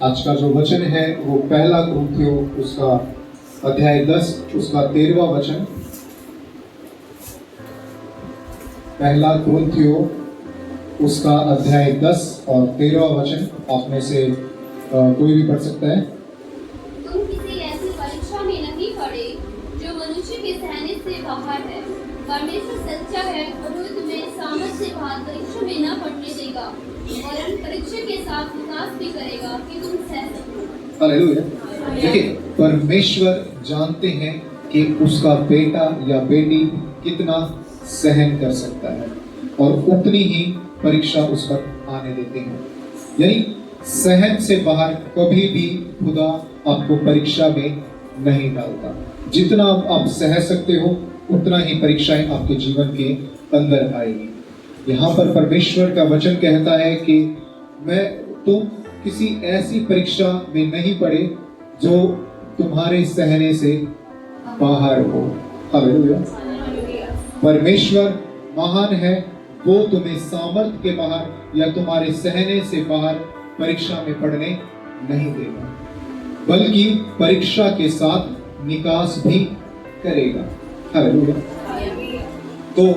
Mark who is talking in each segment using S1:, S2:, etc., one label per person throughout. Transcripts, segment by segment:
S1: आज का जो वचन है वो पहला कुरिन्थियों उसका अध्याय 10 उसका 13वां वचन। पहला कुरिन्थियों उसका अध्याय 10 और 13वां वचन आप में से कोई भी पढ़ सकता है।
S2: तुम किसी ऐसी परीक्षा में नहीं पड़े जो मनुष्य के सहने से बाहर है। परमेश्वर सच्चा है और वो तुम्हें सामर्थ से बाहर परीक्षा में न पड़ने देगा, वरन परीक्षा के साथ विकास भी करेगा कि तुम सह सको।
S1: हालेलुया। देखिए, परमेश्वर जानते हैं कि उसका बेटा या बेटी कितना सहन कर सकता है और उतनी ही परीक्षा उस पर आने देते हैं। यानी सहन से बाहर कभी भी खुदा आपको परीक्षा में नहीं डालता। जितना आप सह सकते हो उतना ही परीक्षाएं आपके जीवन के अंदर आएगी। यहाँ पर परमेश्वर का वचन कहता है कि तुम किसी ऐसी परीक्षा में नहीं पड़े जो तुम्हारे सहने से बाहर हो। हालेलुया। परमेश्वर महान है, वो तुम्हें सामर्थ के बाहर या तुम्हारे सहने से बाहर परीक्षा में पढ़ने नहीं देगा, बल्कि परीक्षा के साथ निकास भी करेगा। हालेलुया। तो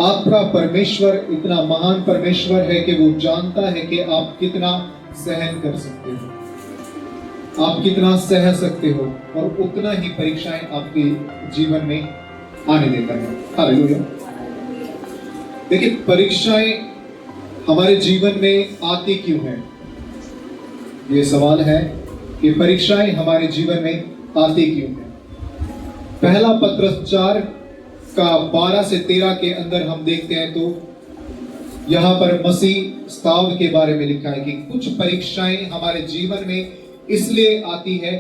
S1: आपका परमेश्वर इतना महान परमेश्वर है कि वो जानता है कि आप कितना सहन कर सकते हो, आप कितना सह सकते हो, और उतना ही परीक्षाएं आपके जीवन में आने देता है। हालेलुया। देखिए, परीक्षाएं हमारे जीवन में आती क्यों हैं? ये सवाल है कि परीक्षाएं हमारे जीवन में आती क्यों हैं। पहला पत्रस 4 का 12 से 13 के अंदर हम देखते हैं तो यहाँ पर मसीह स्ताव के बारे में लिखा है कि कुछ परीक्षाएं हमारे जीवन में इसलिए आती है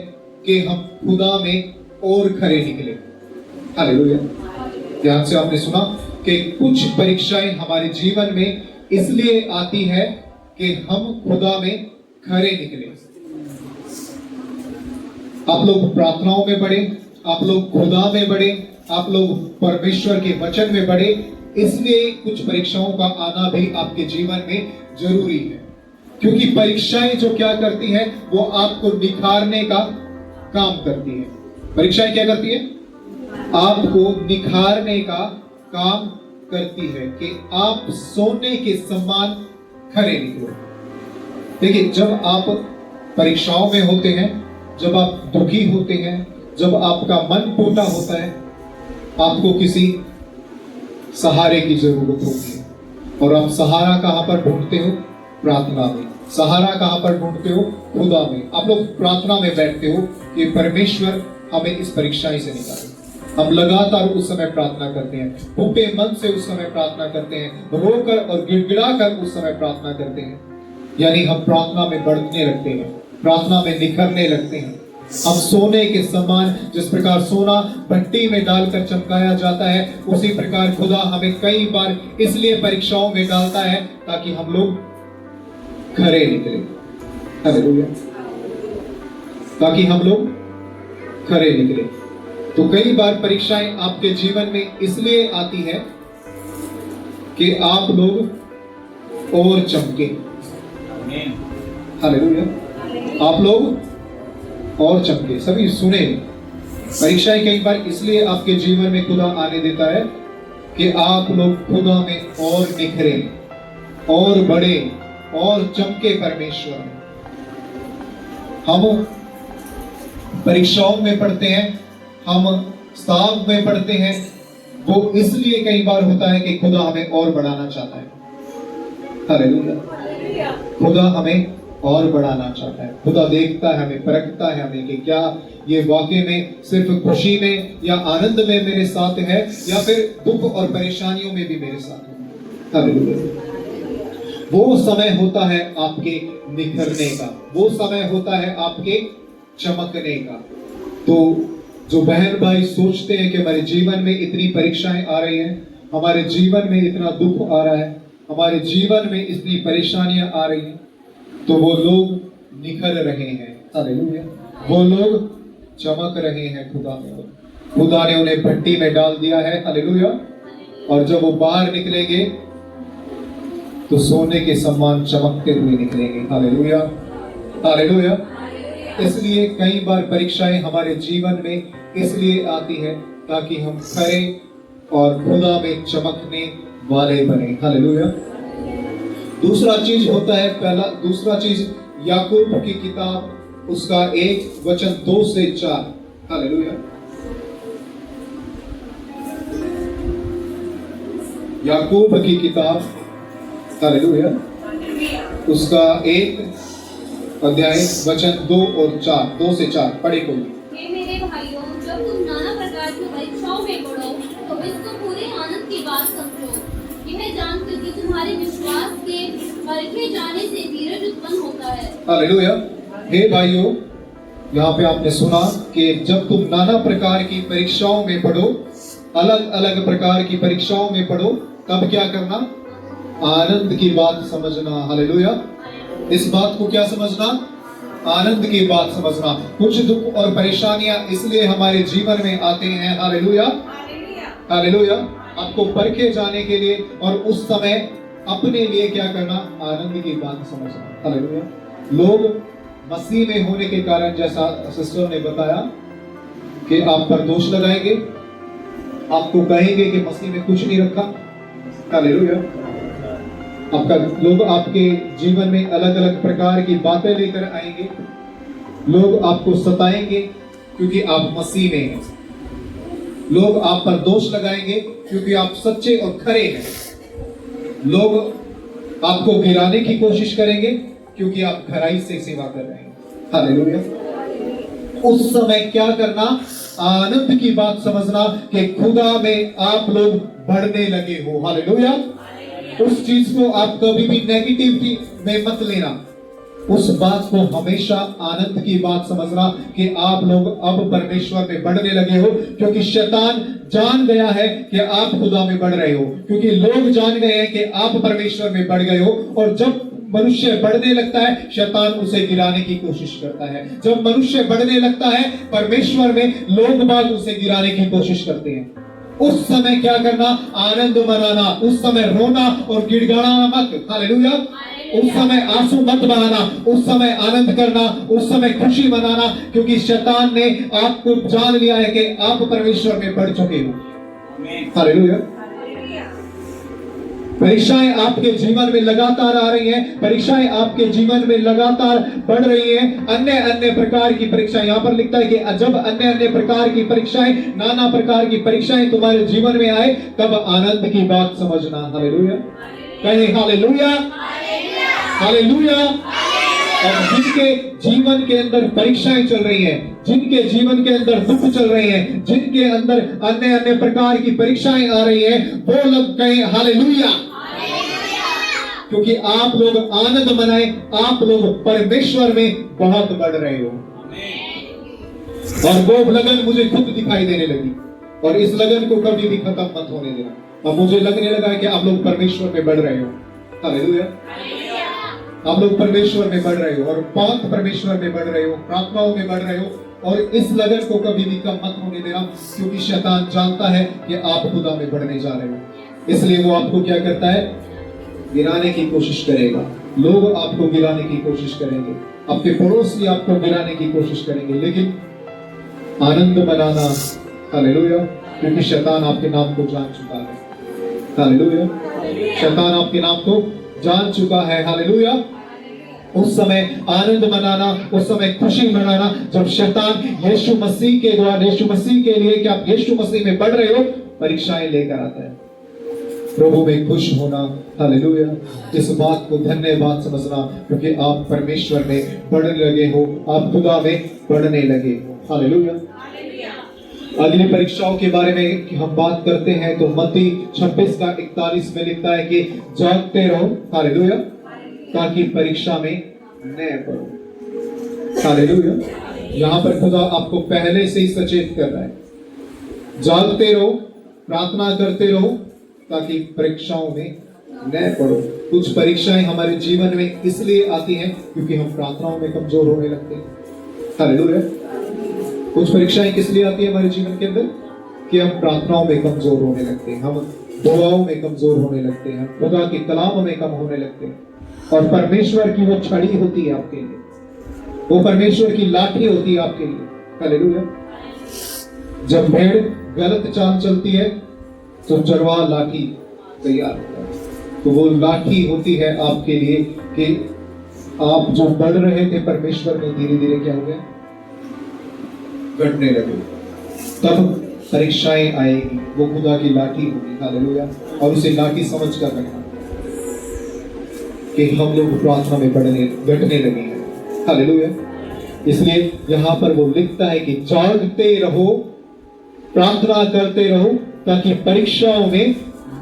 S1: कि हम खुदा में और खरे निकले। हालेलुया। ध्यान से आपने सुना कि कुछ परीक्षाएं हमारे जीवन में इसलिए आती है कि हम खुदा में खरे निकले। आप लोग प्रार्थनाओं में बढ़े, आप लोग खुदा में बढ़े, आप लोग परमेश्वर के वचन में बढ़े, इसलिए कुछ परीक्षाओं का आना भी आपके जीवन में जरूरी है। क्योंकि परीक्षाएं जो क्या करती हैं वो आपको निखारने का काम करती है। परीक्षाएं क्या करती है? आपको निखारने का काम करती है कि आप सोने के समान खरे निकलो। देखिए, जब आप परीक्षाओं में होते हैं, जब आप दुखी होते हैं, जब आपका मन टूटा होता है, आपको किसी सहारे की जरूरत होती है। और आप सहारा कहां पर ढूंढते हो? प्रार्थना में। सहारा कहां पर ढूंढते हो? खुदा में। आप लोग प्रार्थना में बैठते हो कि परमेश्वर हमें इस परीक्षाएं से निकाले। हम लगातार उस समय प्रार्थना करते हैं, टूटे मन से उस समय प्रार्थना करते हैं, रोकर और गिड़गिड़ा कर उस समय प्रार्थना करते हैं। यानी हम प्रार्थना में बढ़ने लगते हैं, प्रार्थना में निखरने लगते हैं। हम सोने के समान, जिस प्रकार सोना भट्टी में डालकर चमकाया जाता है, उसी प्रकार खुदा हमें कई बार इसलिए परीक्षाओं में डालता है ताकि हम लोग खरे निकले। हालेलुया। ताकि हम लोग खरे निकले। तो कई बार परीक्षाएं आपके जीवन में इसलिए आती है कि आप लोग और चमके। हालेलुया। आप लोग और चमके। सभी सुने, परीक्षाएं कई बार इसलिए आपके जीवन में खुदा आने देता है कि आप लोग खुदा में और निखरे, और बढ़े, और चमके परमेश्वर में। हम परीक्षाओं में पढ़ते हैं, हम स्ताव में पढ़ते हैं, वो इसलिए कई बार होता है कि खुदा हमें और बढ़ाना चाहता है। हालेलुया। खुदा हमें और बढ़ाना चाहता है। खुदा देखता है हमें, परखता है हमें कि क्या ये वाकई में सिर्फ खुशी में या आनंद में मेरे साथ है, या फिर दुख और परेशानियों में भी मेरे साथ है। हालेलुया। वो समय होता है आपके निखरने का, वो समय होता है आपके चमकने का। तो जो बहन भाई सोचते हैं कि हमारे जीवन में इतनी परीक्षाएं आ रही हैं, हमारे जीवन में इतना दुख आ रहा है, हमारे जीवन में इतनी परेशानियां आ रही हैं, तो वो लोग निखर रहे हैं। हालेलुया। वो लोग चमक रहे हैं खुदा में। खुदा ने उन्हें भट्टी में डाल दिया है। हालेलुया। और जब वो बाहर निकलेंगे तो सोने के समान चमकते हुए निकलेंगे। हालेलुया। हालेलुया। इसलिए कई बार परीक्षाएं हमारे जीवन में इसलिए आती है ताकि हम खरे और खुदा में चमकने वाले बने। हालेलुया। दूसरा चीज होता है, दूसरा चीज याकूब की किताब उसका 1:2 से 4। हालेलुया। याकूब की किताब, हालेलुया, उसका 1:2 और 4, 2 से 4 पढ़े कोई।
S2: हे मेरे भाइयों, जब तुम नाना प्रकार की परीक्षाओं में पड़ो तो इसको पूरे आनंद की बात समझो, यह जानकर कि तुम्हारे विश्वास के परखे जाने से धीरज उत्पन्न होता है।
S1: हालेलुया। हे भाइयों, यहाँ पे आपने सुना कि जब तुम नाना प्रकार की परीक्षाओं में पढ़ो, अलग अलग प्रकार की परीक्षाओं में पढ़ो, तब क्या करना? आनंद की बात समझना। हालेलुया। इस बात को क्या समझना? आनंद की बात समझना। कुछ दुख और परेशानियां इसलिए हमारे जीवन में आते हैं, हालेलुया, हालेलुया, आपको परखे जाने के लिए, और उस समय अपने लिए क्या करना? आनंद की बात समझना। हालेलुया। लोग मसीह में होने के कारण, जैसा सिस्टर ने बताया, कि आप पर दोष लगाएंगे, आपको कहेंगे कि मसीह में कुछ नहीं रखा। हालेलुया। लोग आपके जीवन में अलग अलग प्रकार की बातें लेकर आएंगे, लोग आपको सताएंगे क्योंकि आप मसीह में हैं, लोग आप पर दोष लगाएंगे क्योंकि आप सच्चे और खरे हैं, लोग आपको गिराने की कोशिश करेंगे क्योंकि आप खराई से सेवा कर रहे हैं। हालेलुया। उस समय क्या करना? आनंद की बात समझना कि खुदा में आप लोग बढ़ने लगे हो। हालेलुया। उस चीज को आप कभी भी नेगेटिविटी में मत लेना, उस बात को हमेशा आनंद की बात समझना कि आप लोग अब परमेश्वर में बढ़ने लगे हो, क्योंकि शैतान जान गया है कि आप खुदा में बढ़ रहे हो, क्योंकि लोग जान गए हैं कि आप परमेश्वर में बढ़ गए हो। और जब मनुष्य बढ़ने लगता है, शैतान उसे गिराने की कोशिश करता है। जब मनुष्य बढ़ने लगता है परमेश्वर में, लोग बाग उसे गिराने की कोशिश करते हैं। उस समय क्या करना? आनंद मनाना। उस समय रोना और गिड़गिड़ाना मत। हालेलुया। उस समय आंसू मत बहाना, उस समय आनंद करना, उस समय खुशी मनाना, क्योंकि शैतान ने आपको जान लिया है कि आप परमेश्वर में बढ़ चुके हो। हालेलुया। परीक्षाएं आपके जीवन में लगातार आ रही हैं, परीक्षाएं आपके जीवन में लगातार बढ़ रही हैं। अन्य अन्य प्रकार की परीक्षाएं, यहाँ पर लिखता है कि जब अन्य अन्य प्रकार की परीक्षाएं, नाना प्रकार की परीक्षाएं तुम्हारे जीवन में आए, तब आनंद की बात समझना। हालेलुया। कहें हालेलुया, हालेलुया। और जिनके जीवन के अंदर परीक्षाएं चल रही हैं, जिनके जीवन के अंदर दुख चल रहे हैं, जिनके अंदर अन्य अन्य प्रकार की परीक्षाएं आ रही हैं, वो लोग कहें हालेलुया, क्योंकि आप लोग आनंद मनाए, आप लोग परमेश्वर में बहुत बढ़ रहे हो। और वो लगन मुझे खुद दिखाई देने लगी, और इस लगन को कभी भी खत्म मत होने देना। अब मुझे लगने लगा कि आप लोग परमेश्वर में बढ़ रहे हो। हालेलुया। आप लोग परमेश्वर में बढ़ रहे हो, और बहुत परमेश्वर में बढ़ रहे हो, प्रार्थनाओं में बढ़ रहे हो, और इस लगन को कभी भी कम मत होने देना, क्योंकि शैतान जानता है कि आप खुदा में बढ़ने जा रहे हो। इसलिए वो आपको क्या करता है? गिराने की कोशिश करेगा। लोग आपको गिराने की कोशिश करेंगे, आपके पड़ोसी आपको गिराने की कोशिश करेंगे, लेकिन आनंद मनाना। हालेलुया। क्योंकि शैतान आपके नाम को जान चुका है। हालेलुया। शैतान आपके नाम को जान चुका है। हालेलुया। उस समय आनंद मनाना, उस समय खुशी मनाना, जब शैतान यीशु मसीह के द्वारा, यीशु मसीह के लिए कि आप यीशु मसीह में बढ़ रहे हो, परीक्षाएं लेकर आता है। प्रभु में खुश होना। हालेलुया। इस बात को धन्यवाद समझना, क्योंकि आप परमेश्वर में बढ़ने लगे हो, आप खुदा में बढ़ने लगे हो। हालेलुया। अगली परीक्षाओं के बारे में हम बात करते हैं तो मत्ती 26:41 में लिखता है कि जागते रहो, हालेलुया, ताकि परीक्षा में न पड़ो। हालेलुया। यहाँ पर खुदा आपको पहले से ही सचेत कर रहा है। जागते रहो, प्रार्थना करते रहो, ताकि परीक्षाओं में न पड़ो। कुछ परीक्षाएं हमारे जीवन में इसलिए आती हैं क्योंकि हम प्रार्थनाओं में कमजोर होने लगते हैं। हालेलुया। कुछ परीक्षाएं किस लिए आती है हमारे जीवन के अंदर? कि हम प्रार्थनाओं में कमजोर होने लगते हैं, हम दुआओं में कमजोर होने लगते हैं, खुदा के कलाम में कम होने लगते हैं, और परमेश्वर की वो छड़ी होती है आपके लिए, वो परमेश्वर की लाठी होती है आपके लिए। हालेलुया। जब भेड़ गलत चाल चलती है तो चरवाहा लाठी तैयार होता है। तो वो लाठी होती है आपके लिए कि आप जो बढ़ रहे थे परमेश्वर में, धीरे धीरे क्या हो गया, घटने लगे। तब परीक्षाएं आएगी, वो खुदा की लाठी होगी। हालेलुया। और उसे लाठी समझ कर रखना कि हम लोग प्रार्थना में घटने लगे हैं। हालेलुया। इसलिए यहां पर वो लिखता है कि जागते रहो, प्रार्थना करते रहो ताकि परीक्षाओं में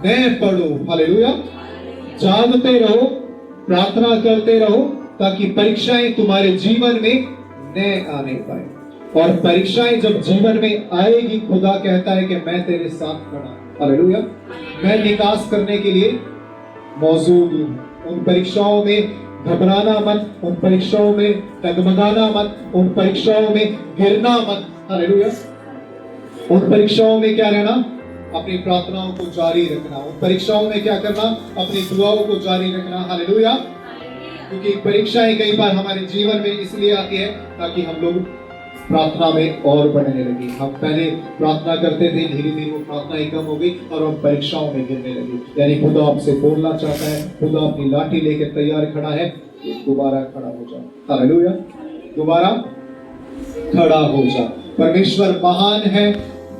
S1: न पड़ो। हालेलुया। जागते रहो, प्रार्थना करते रहो ताकि परीक्षाएं तुम्हारे जीवन में न आने पाए। और परीक्षाएं जब जीवन में आएगी, खुदा कहता है कि मैं तेरे साथ खड़ा हूं। हालेलुया। मैं निकास करने के लिए मौजूद हूं। उन परीक्षाओं में घबराना मत, उन परीक्षाओं में डगमगाना मत, उन परीक्षाओं में गिरना मत। हालेलुया। उन परीक्षाओं में क्या रहना, अपनी प्रार्थनाओं को जारी रखना। उन परीक्षाओं में क्या करना, अपनी दुआओं को जारी रखना। हालेलुया। क्योंकि परीक्षाएं कई बार हमारे जीवन में इसलिए आती है ताकि हम लोग प्रार्थना में और बढ़ने लगे। हम पहले प्रार्थना करते थे, धीरे धीरे वो प्रार्थना ही कम हो गई और हम परीक्षाओं में गिरने लगे। यानी खुदा आपसे बोलना चाहता है, खुदा अपनी लाठी लेकर तैयार खड़ा है, दोबारा खड़ा हो जाओ। हालेलुया। दोबारा खड़ा हो जाओ। परमेश्वर महान है,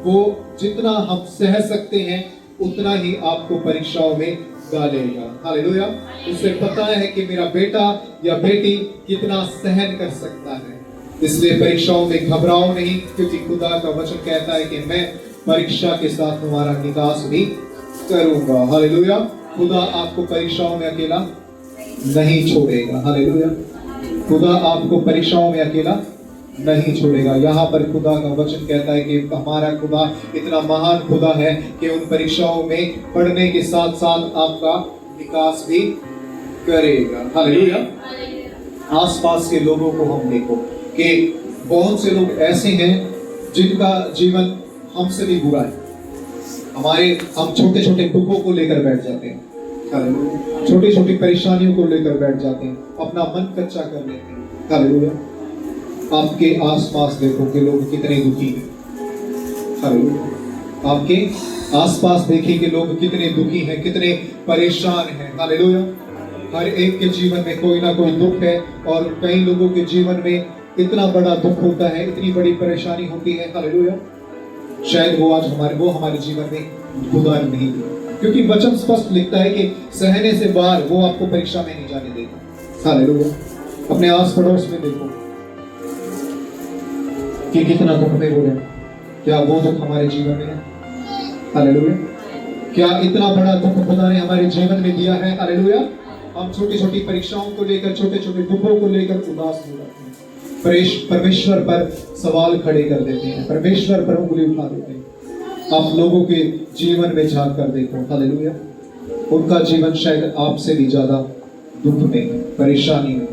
S1: वो जितना हम सह सकते हैं उतना ही आपको परीक्षाओं में डालेगा। हालेलुया। उसे पता है कि मेरा बेटा या बेटी कितना सहन कर सकता है। इसलिए परीक्षाओं में घबराओ नहीं, क्योंकि खुदा का वचन कहता है कि मैं परीक्षा के साथ तुम्हारा निकास भी करूंगा। हालेलुया। खुदा आपको परीक्षाओं में अकेला नहीं छोड़ेगा। हालेलुया। खुदा आपको परीक्षाओं में अकेला नहीं छोड़ेगा। यहाँ पर खुदा का वचन कहता है कि हमारा खुदा इतना महान खुदा है कि उन परीक्षाओं में पढ़ने के साथ साथ आपका विकास भी करेगा। हालेलुया। आसपास के लोगों को हम देखो कि बहुत से लोग ऐसे हैं जिनका जीवन हमसे भी बुरा है। हम छोटे छोटे दुखों को लेकर बैठ जाते हैं। हालेलुया। छोटी छोटी परेशानियों को लेकर बैठ जाते हैं, अपना मन कच्चा कर लेते हैं। हालेलुया। आपके आसपास देखो कि लोग कितने दुखी हैं। हालेलुया। आपके आसपास देखिए कि लोग कितने दुखी हैं, कितने परेशान हैं। हालेलुया। हर एक के जीवन में कोई ना कोई दुख है और कई लोगों के जीवन में इतना बड़ा दुख होता है, इतनी बड़ी परेशानी होती है। हालेलुया। शायद वो आज हमारे जीवन में खुदा नहीं दी, क्योंकि वचन स्पष्ट लिखता है कि सहने से बाहर वो आपको परीक्षा में नहीं जाने देगा। हालेलुया। अपने आस पड़ोस में देखो कि कितना दुख में वो है। क्या वो दुख हमारे जीवन में है? हालेलुया। क्या इतना बड़ा दुख खुदा ने हमारे जीवन में दिया है? हालेलुया। हम छोटी छोटी परीक्षाओं को लेकर, छोटे छोटे दुखों को लेकर उदास हो जाते हैं, परमेश्वर पर सवाल खड़े कर देते हैं, परमेश्वर पर उंगली उठा देते हैं। आप लोगों के जीवन में झांक कर देखो। हालेलुया। उनका जीवन शायद आपसे भी ज्यादा दुख में, परेशानी में,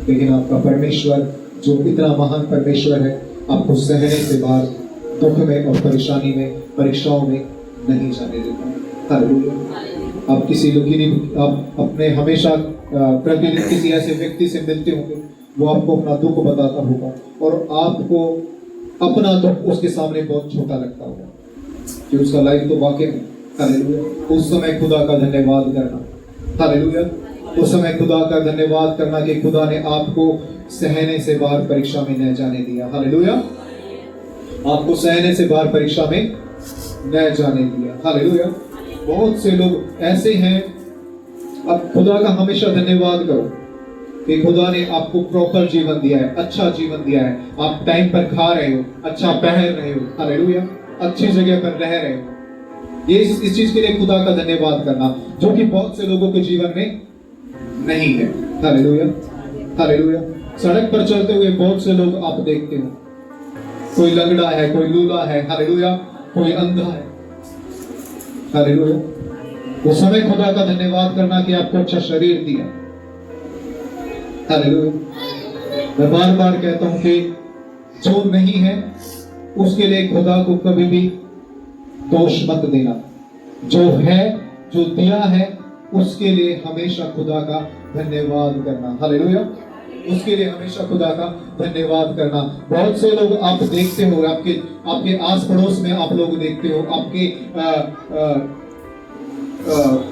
S1: लेकिन आपका परमेश्वर जो इतना महान परमेश्वर है, आपको सहने से बाहर दुख में और परेशानी में, परीक्षाओं में नहीं जाने देता। हालेलुया। आप किसी लोग आप अपने हमेशा प्रतिदिन किसी ऐसे व्यक्ति से मिलते होंगे, वो आपको अपना दुख बताता होगा और आपको अपना दुख उसके सामने बहुत छोटा लगता होगा कि उसका लाइफ तो वाकई में। हालेलुया। उस समय खुदा का धन्यवाद करना। हालेलुया। उस समय खुदा का धन्यवाद करना कि खुदा ने आपको सहने से बाहर परीक्षा में न जाने दिया। हालेलुया। आपको सहने से बाहर परीक्षा में न जाने दिया। हालेलुया। बहुत से लोग ऐसे हैं, अब खुदा का हमेशा धन्यवाद करो कि खुदा ने आपको प्रॉपर जीवन दिया है, अच्छा जीवन दिया है। आप टाइम पर खा रहे हो, अच्छा पहन रहे हो। हालेलुया। अच्छी जगह पर रह रहे हो। ये इस चीज के लिए खुदा का धन्यवाद करना, जो कि बहुत से लोगों के जीवन में नहीं है। हालेलुया। हालेलुया। सड़क पर चलते हुए बहुत से लोग आप देखते हो, कोई लंगड़ा है, कोई लूला है। हालेलुया। कोई अंधा है। हालेलुया। वो समय खुदा का धन्यवाद करना कि आपको अच्छा शरीर दिया। हालेलुया। मैं बार बार कहता हूं कि जो नहीं है उसके लिए खुदा को कभी भी दोष मत देना। जो है, जो दिया है, उसके लिए हमेशा खुदा का धन्यवाद करना। हालेलुया। उसके लिए हमेशा खुदा का धन्यवाद करना। बहुत से लोग आप देखते हो, आपके आस पड़ोस में आप लोग देखते हो, आपके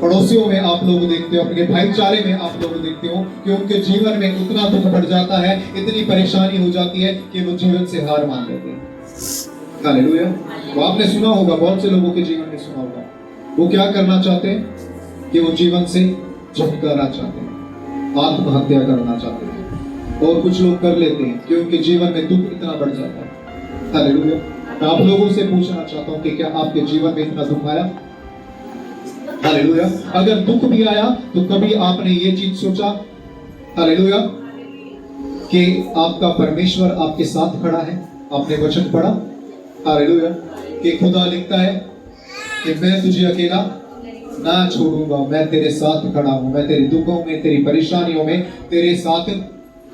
S1: पड़ोसियों में आप लोग देखते हो, अपने भाईचारे में आप लोग देखते हो कि उनके जीवन में उतना दुख बढ़ जाता है, इतनी परेशानी हो जाती है कि वो जीवन से हार मान लेते हैं। हालेलुया। वो आपने सुना होगा, बहुत से लोगों के जीवन में सुना होगा, वो क्या करना चाहते हैं कि वो जीवन से छुटकारा चाहते हैं, आत्महत्या करना चाहते हैं, और कुछ लोग कर लेते हैं कि उनके जीवन में दुख इतना बढ़ जाता है। हालेलुया। मैं आप लोगों से पूछना चाहता हूं कि क्या आपके जीवन में इतना दुख आया? हालेलुया। अगर दुख भी आया तो कभी आपने ये चीज सोचा, हालेलुया, कि आपका परमेश्वर आपके साथ खड़ा है? आपने वचन पढ़ा, हालेलुया, कि खुदा लिखता है कि मैं तुझे अकेला ना छोड़ूंगा, मैं तेरे साथ खड़ा हूं, मैं तेरे दुखों में, तेरी परेशानियों में तेरे साथ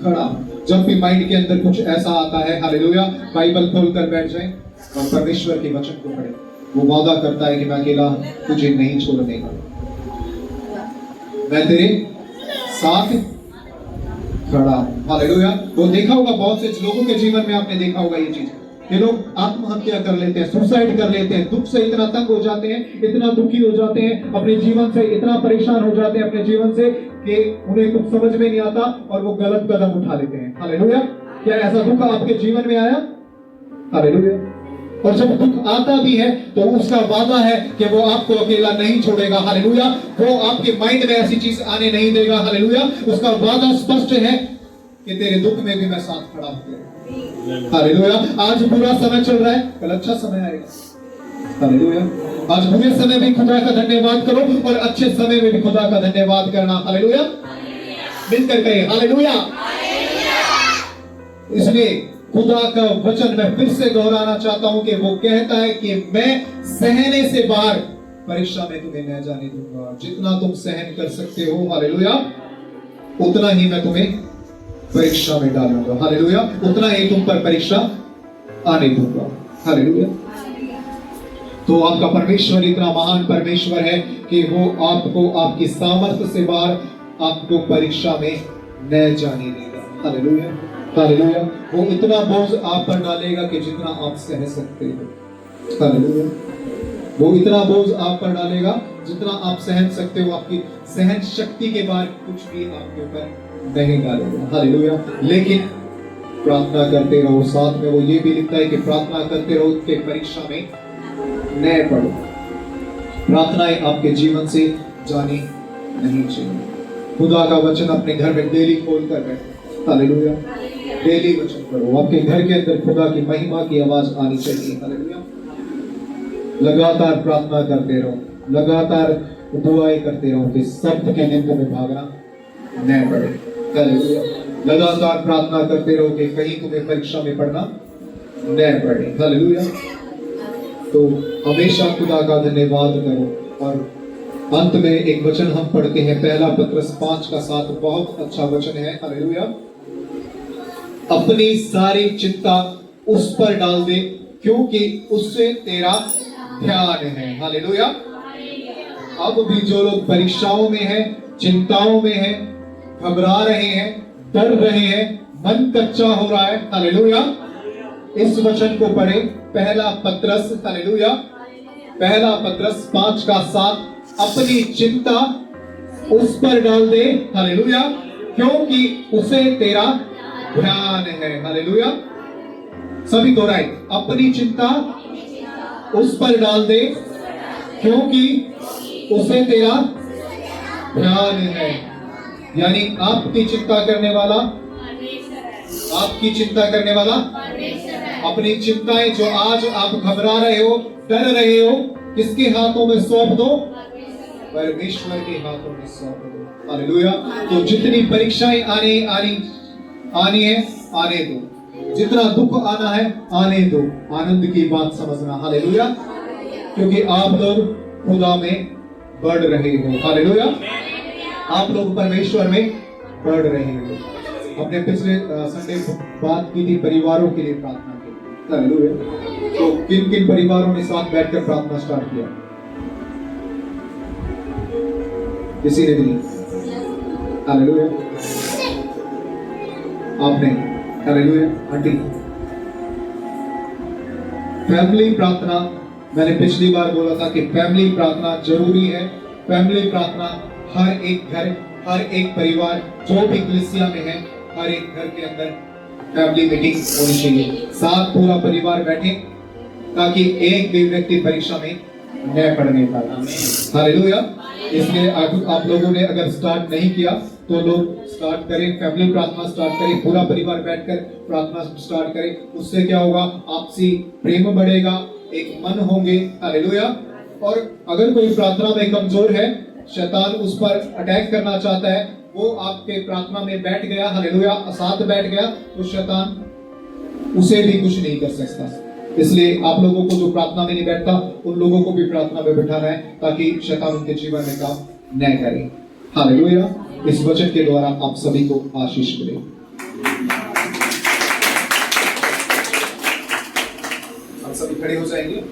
S1: खड़ा हूं। जब भी माइंड के अंदर कुछ ऐसा आता है, हालेलुया, बाइबल खोलकर बैठ जाए और परमेश्वर के वचन को पढ़े। वो वादा करता है कि मैं अकेला तुझे नहीं छोड़ने का, मैं तेरे साथ खड़ा हूं। हालेलुया। वो देखा होगा, बहुत से लोगों के जीवन में आपने देखा होगा ये चीज कि लोग आत्महत्या कर लेते हैं, सुसाइड कर लेते हैं, दुख से इतना तंग हो जाते हैं, इतना दुखी हो जाते हैं, अपने जीवन से इतना परेशान हो जाते हैं अपने जीवन से कि उन्हें कुछ समझ में नहीं आता और वो गलत कदम उठा लेते हैं। हालेलुया। क्या ऐसा दुख आपके जीवन में आया? हालेलुया। और जब दुख आता भी है तो उसका वादा है कि वो आपको अकेला नहीं छोड़ेगा। हालेलुया। वो आपके माइंड में ऐसी चीज आने नहीं देगा। हालेलुया। उसका वादा स्पष्ट है कि तेरे दुख में भी मैं साथ खड़ा हूं। हालेलुया। आज बुरा समय चल रहा है, कल अच्छा समय आएगा। हालेलुया। आज बुरे समय में खुदा का धन्यवाद करो और अच्छे समय में भी खुदा का धन्यवाद करना। हालेलुया। मिलकर कहें हालेलुया। इसलिए खुदा का वचन मैं फिर से दोहराना चाहता हूं कि वो कहता है कि मैं सहने से बाहर परीक्षा में तुम्हें न जाने दूंगा। जितना तुम सहन कर सकते हो, हालेलुया, उतना ही मैं तुम्हें परीक्षा में डालूंगा। हालेलुया। उतना ही तुम पर परीक्षा आने दूंगा। हालेलुया। तो आपका परमेश्वर इतना महान परमेश्वर है कि वो आपको आपकी सामर्थ्य से बाहर आपको परीक्षा में न जाने देगा। हालेलुया। हालेलुया। वो इतना बोझ आप पर डालेगा कि जितना आप सह सकते हो। हालेलुया। वो इतना बोझ आप पर डालेगा जितना आप सहन सकते हो। आपकी सहन शक्ति के बाद कुछ भी आपके ऊपर नहीं डालेगा। हालेलुया। लेकिन प्रार्थना करते रहो। साथ में वो ये भी लिखता है कि प्रार्थना करते रहो कि परीक्षा में न पड़ो। प्रार्थनाएं आपके जीवन से जानी नहीं चाहिए। खुदा का वचन अपने घर में डेली खोल कर बैठो। हालेलुया। डेली वचन पढ़ो। आपके घर के अंदर खुदा की महिमा की आवाज आनी चाहिए। हालेलुया। लगातार प्रार्थना करते रहो, लगातार दुआएं करते रहो कि शब्द के निंदा में भागना न पड़े। हालेलुया। लगातार प्रार्थना करते रहो कि कहीं तुम्हें परीक्षा में पढ़ना न पड़े। हालेलुया। तो हमेशा खुदा का धन्यवाद करो। और अंत में एक वचन हम पढ़ते हैं, पहला पत्रस 5:7। बहुत अच्छा वचन है। हालेलुया। अपनी सारी चिंता उस पर डाल दे क्योंकि उससे तेरा ध्यान है। हालेलुया। अब भी जो लोग परीक्षाओं में हैं, चिंताओं में हैं, घबरा रहे हैं, डर रहे हैं, मन कच्चा हो रहा है, हालेलुया, इस वचन को पढ़े, पहला पत्रस, हालेलुया, पहला पत्रस 5:7। अपनी चिंता उस पर डाल दे, हालेलुया, क्योंकि उसे तेरा ध्यान है। हालेलुया। सभी दोहराए, अपनी चिंता उस पर डाल दे क्योंकि उसे तेरा ध्यान है। यानी आपकी चिंता करने वाला, आपकी चिंता करने वाला, अपनी चिंताएं जो आज आप घबरा रहे हो, डर रहे हो, किसके हाथों में सौंप दो? परमेश्वर के हाथों में सौंप दो। हालेलुया। तो जितनी परीक्षाएं आनी है, आने दो। जितना दुख आना है, आने दो। आनंद की बात समझना। हालेलुया। क्योंकि आप लोग खुदा में बढ़ रहे हो। हालेलुया। आप लोग परमेश्वर में बढ़ रहे हो। अपने पिछले संडे बात की थी परिवारों के लिए प्रार्थना के लिए। हालेलुया। तो किन किन परिवारों ने साथ बैठकर प्रार्थना स्टार्ट किया? किसी ने भी नहीं। हालेलुया। आपने हालेलुया आंटी फैमिली प्रार्थना मैंने पिछली बार बोला था कि फैमिली प्रार्थना जरूरी है। फैमिली प्रार्थना हर एक घर, हर एक परिवार जो भी कलीसिया में है, हर एक घर के अंदर फैमिली मीटिंग होनी चाहिए। साथ पूरा परिवार बैठे ताकि एक भी व्यक्ति परीक्षा में न पढ़ने पाए। हालेलुया। इसलिए आप लोगों ने अगर स्टार्ट नहीं किया तो लोग स्टार्ट करें, फैमिली प्रार्थना स्टार्ट करें, पूरा परिवार बैठकर प्रार्थना स्टार्ट करें। उससे क्या होगा, आपसी प्रेम बढ़ेगा, एक मन होंगे। हालेलुया। और अगर कोई प्रार्थना में कमजोर है, शैतान उस पर अटैक करना चाहता है, वो आपके प्रार्थना में बैठ गया, हालेलुया, साथ बैठ गया, तो शैतान उसे भी कुछ नहीं कर सकता। इसलिए आप लोगों को जो प्रार्थना में नहीं बैठता, उन लोगों को भी प्रार्थना में बैठाना है ताकि शैतान उनके जीवन में काम न करे। हालेलुया। इस वचन के द्वारा आप सभी को आशीष मिले। हम सभी खड़े हो जाएंगे।